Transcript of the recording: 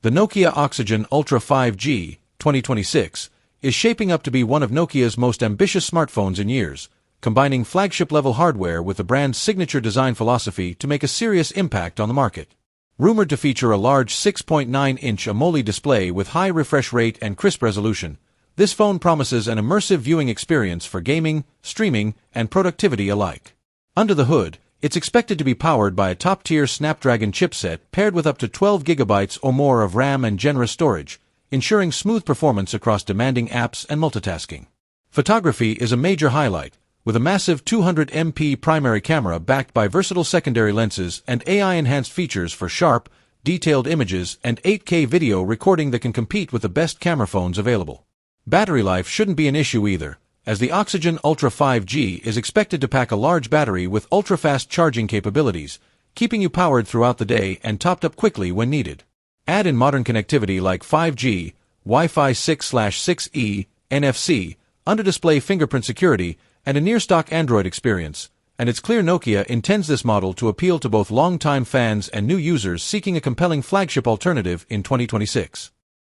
The Nokia Oxygen Ultra 5G 2026 is shaping up to be one of Nokia's most ambitious smartphones in years, combining flagship-level hardware with the brand's signature design philosophy to make a serious impact on the market. Rumored to feature a large 6.9-inch AMOLED display with high refresh rate and crisp resolution, this phone promises an immersive viewing experience for gaming, streaming, and productivity alike. Under the hood, it's expected to be powered by a top-tier Snapdragon chipset paired with up to 12 GB or more of RAM and generous storage, ensuring smooth performance across demanding apps and multitasking. Photography is a major highlight, with a massive 200MP primary camera backed by versatile secondary lenses and AI-enhanced features for sharp, detailed images and 8K video recording that can compete with the best camera phones available. Battery life shouldn't be an issue either, as the Oxygen Ultra 5G is expected to pack a large battery with ultra-fast charging capabilities, keeping you powered throughout the day and topped up quickly when needed. Add in modern connectivity like 5G, Wi-Fi 6/6E, NFC, under-display fingerprint security, and a near-stock Android experience, and it's clear Nokia intends this model to appeal to both long-time fans and new users seeking a compelling flagship alternative in 2026.